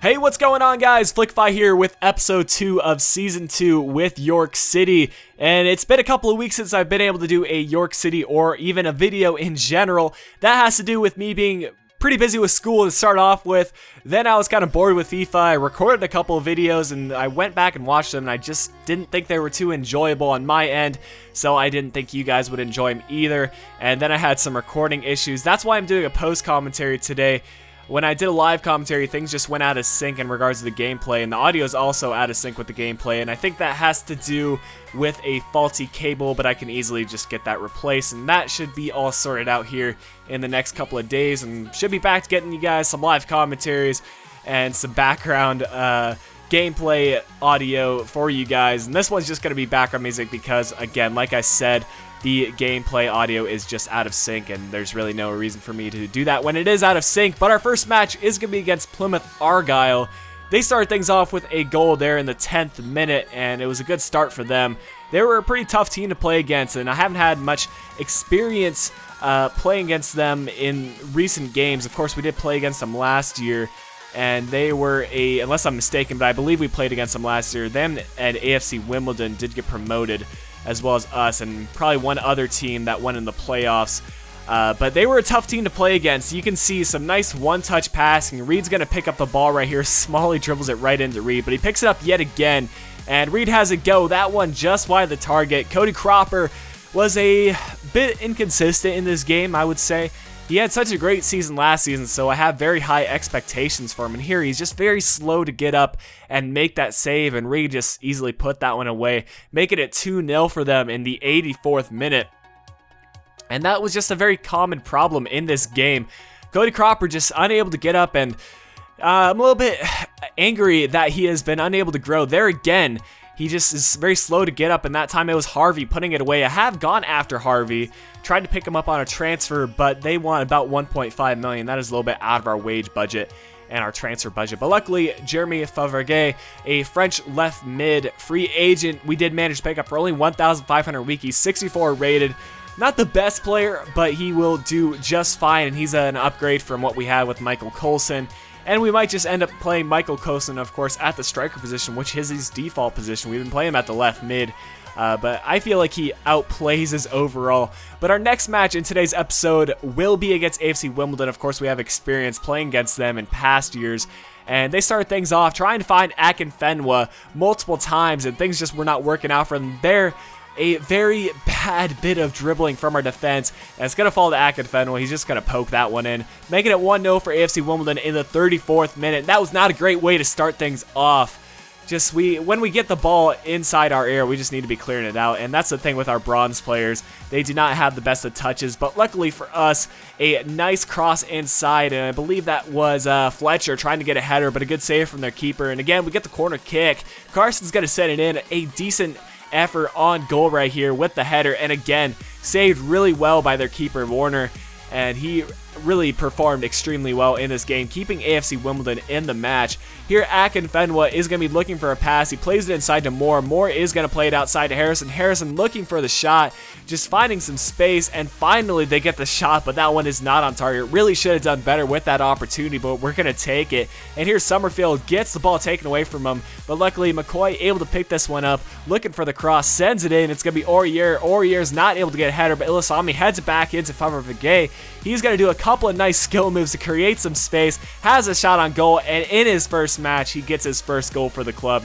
Hey, what's going on, guys? Flickify here with episode 2 of season 2 with York City. And it's been a couple of weeks since I've been able to do a York City or even a video in general. That has to do with me being pretty busy with school to start off with. Then I was kind of bored with FIFA. I recorded a couple of videos and I went back and watched them, and I just didn't think they were too enjoyable on my end, so I didn't think you guys would enjoy them either. And then I had some recording issues. That's why I'm doing a post commentary today. When I did a live commentary, things just went out of sync in regards to the gameplay, and the audio is also out of sync with the gameplay, and I think that has to do with a faulty cable, but I can easily just get that replaced, and that should be all sorted out here in the next couple of days, and should be back to getting you guys some live commentaries and some background gameplay audio for you guys. And this one's just going to be background music because, again, like I said, the gameplay audio is just out of sync, and there's really no reason for me to do that when it is out of sync. But our first match is going to be against Plymouth Argyle. They started things off with a goal there in the 10th minute, and it was a good start for them. They were a pretty tough team to play against, and I haven't had much experience playing against them in recent games. Of course, we did play against them last year, and they were unless I'm mistaken, but I believe we played against them last year. Them and AFC Wimbledon did get promoted, as well as us, and probably one other team that went in the playoffs. But they were a tough team to play against. You can see some nice one-touch passing. Reed's going to pick up the ball right here. Smalley dribbles it right into Reed, but he picks it up yet again, and Reed has a go. That one just wide of the target. Cody Cropper was a bit inconsistent in this game, I would say. He had such a great season last season, so I have very high expectations for him. And here he's just very slow to get up and make that save, and Reed just easily put that one away, making it 2-0 for them in the 84th minute. And that was just a very common problem in this game. Cody Cropper just unable to get up, and I'm a little bit angry that he has been unable to grow. There again, he just is very slow to get up, and that time it was Harvey putting it away. I have gone after Harvey, tried to pick him up on a transfer, but they want about $1.5 million. That is a little bit out of our wage budget and our transfer budget. But luckily, Jeremy Favergue, a French left mid free agent, we did manage to pick up for only 1,500 a week. He's 64 rated. Not the best player, but he will do just fine, and he's an upgrade from what we had with Michael Coulson. And we might just end up playing Michael Coulson, of course, at the striker position, which is his default position. We've been playing him at the left mid, but I feel like he outplays us overall. But our next match in today's episode will be against AFC Wimbledon. Of course, we have experience playing against them in past years. And they started things off trying to find Akinfenwa multiple times, and things just were not working out for them. They're a very bad bit of dribbling from our defense, and it's going to fall to Akinfenwa. He's just going to poke that one in, making it 1-0 for AFC Wimbledon in the 34th minute. That was not a great way to start things off. Just when we get the ball inside our area, we just need to be clearing it out, and that's the thing with our bronze players. They do not have the best of touches, but luckily for us, a nice cross inside, and I believe that was Fletcher trying to get a header, but a good save from their keeper. And again, we get the corner kick. Carson's going to set it in. A decent effort on goal right here with the header, and again, saved really well by their keeper, Warner, and he really performed extremely well in this game, keeping AFC Wimbledon in the match. Here, Akinfenwa is going to be looking for a pass. He plays it inside to Moore. Moore is going to play it outside to Harrison. Harrison looking for the shot, just finding some space, and finally they get the shot, but that one is not on target. Really should have done better with that opportunity, but we're going to take it. And here Summerfield gets the ball taken away from him, but luckily McCoy able to pick this one up, looking for the cross, sends it in. It's going to be Aurier. Aurier's not able to get a header, but Ilasami heads it back into Favergue. He's going to do a couple of nice skill moves to create some space, has a shot on goal, and in his first match, he gets his first goal for the club.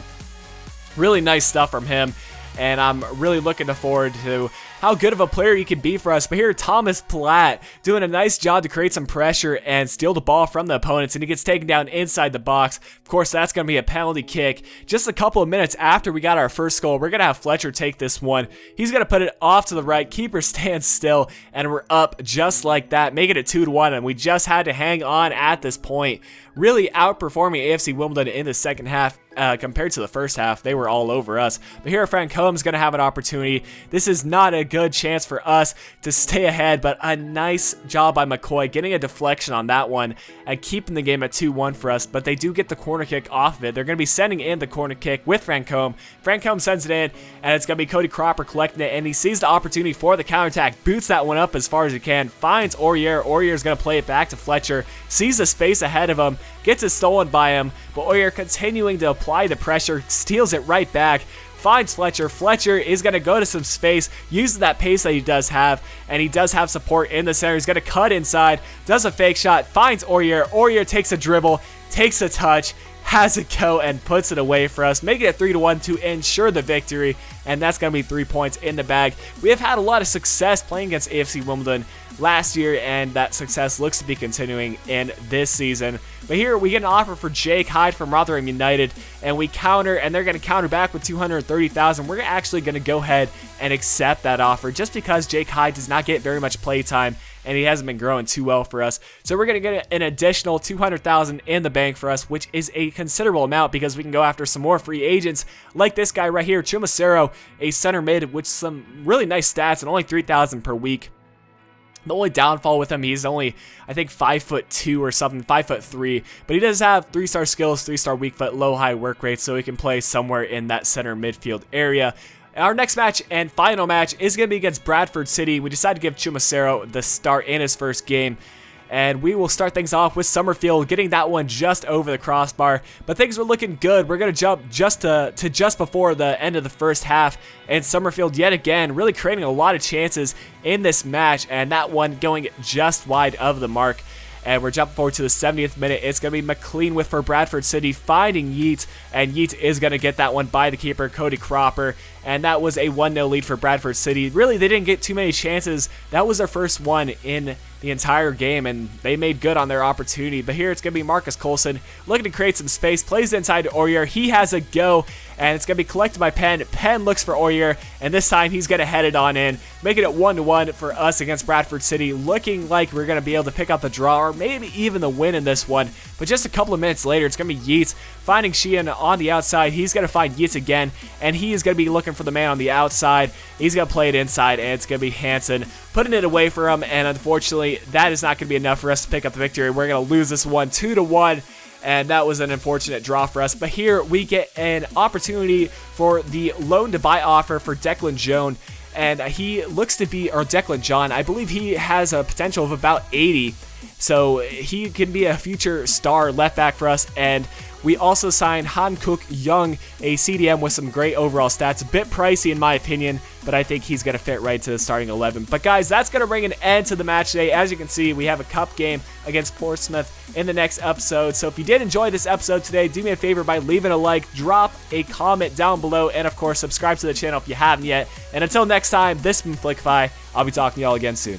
Really nice stuff from him, and I'm really looking forward to how good of a player he can be for us. But here, Thomas Platt doing a nice job to create some pressure and steal the ball from the opponents, and he gets taken down inside the box. Of course, that's going to be a penalty kick. Just a couple of minutes after we got our first goal, we're going to have Fletcher take this one. He's going to put it off to the right. Keeper stands still, and we're up just like that, making it 2-1, and we just had to hang on at this point. Really outperforming AFC Wimbledon in the second half compared to the first half. They were all over us. But here, Frank Holmes going to have an opportunity. This is not a good chance for us to stay ahead, but a nice job by McCoy getting a deflection on that one and keeping the game at 2-1 for us. But they do get the corner kick off of it. They're going to be sending in the corner kick with Frank Holmes. Frank Holmes sends it in, and it's going to be Cody Cropper collecting it, and he sees the opportunity for the counterattack, boots that one up as far as he can, finds Aurier. Aurier's going to play it back to Fletcher, sees the space ahead of him, gets it stolen by him, but Oyer continuing to apply the pressure, steals it right back, finds Fletcher. Fletcher is going to go to some space, uses that pace that he does have, and he does have support in the center. He's going to cut inside, does a fake shot, finds Oyer. Oyer takes a dribble, takes a touch, has it go, and puts it away for us, making it 3-1 to ensure the victory, and that's going to be 3 points in the bag. We have had a lot of success playing against AFC Wimbledon last year, and that success looks to be continuing in this season. But here we get an offer for Jake Hyde from Rotherham United, and we counter, and they're going to counter back with 230,000. We're actually going to go ahead and accept that offer just because Jake Hyde does not get very much play time, and he hasn't been growing too well for us. So we're going to get an additional 200,000 in the bank for us, which is a considerable amount because we can go after some more free agents like this guy right here, Chumacero, a center mid with some really nice stats and only 3,000 per week. The only downfall with him, he's only, I think, 5'2" or something, 5'3", but he does have 3-star skills, 3-star weak foot, low high work rate, so he can play somewhere in that center midfield area. Our next match and final match is going to be against Bradford City. We decided to give Chumacero the start in his first game, and we will start things off with Summerfield getting that one just over the crossbar, but things were looking good. We're going to jump just to just before the end of the first half, and Summerfield yet again really creating a lot of chances in this match, and that one going just wide of the mark. And we're jumping forward to the 70th minute. It's going to be McLean for Bradford City finding Yeats, and Yeats is going to get that one by the keeper, Cody Cropper, and that was a 1-0 lead for Bradford City. Really, they didn't get too many chances. That was their first one in the entire game, and they made good on their opportunity. But here it's going to be Marcus Coulson looking to create some space, plays inside to Oyer. He has a go, and it's going to be collected by Penn. Penn looks for Oyer, and this time he's going to head it on in, making it 1-1 for us against Bradford City, looking like we're going to be able to pick up the draw or maybe even the win in this one. But just a couple of minutes later, it's going to be Yeats finding Sheehan on the outside. He's going to find Yeats again, and he is going to be looking for the man on the outside. He's going to play it inside, and it's going to be Hansen putting it away for him, and unfortunately, that is not going to be enough for us to pick up the victory. We're going to lose this one 2-1, and that was an unfortunate draw for us. But here we get an opportunity for the loan to buy offer for Declan Jones, and he looks to be, or Declan John, I believe he has a potential of about 80, so he can be a future star left back for us. And we also signed Hankook Young, a CDM with some great overall stats. A bit pricey in my opinion, but I think he's going to fit right to the starting 11. But guys, that's going to bring an end to the match today. As you can see, we have a cup game against Portsmouth in the next episode. So if you did enjoy this episode today, do me a favor by leaving a like, drop a comment down below, and of course, subscribe to the channel if you haven't yet. And until next time, this has been FlickFi. I'll be talking to y'all again soon.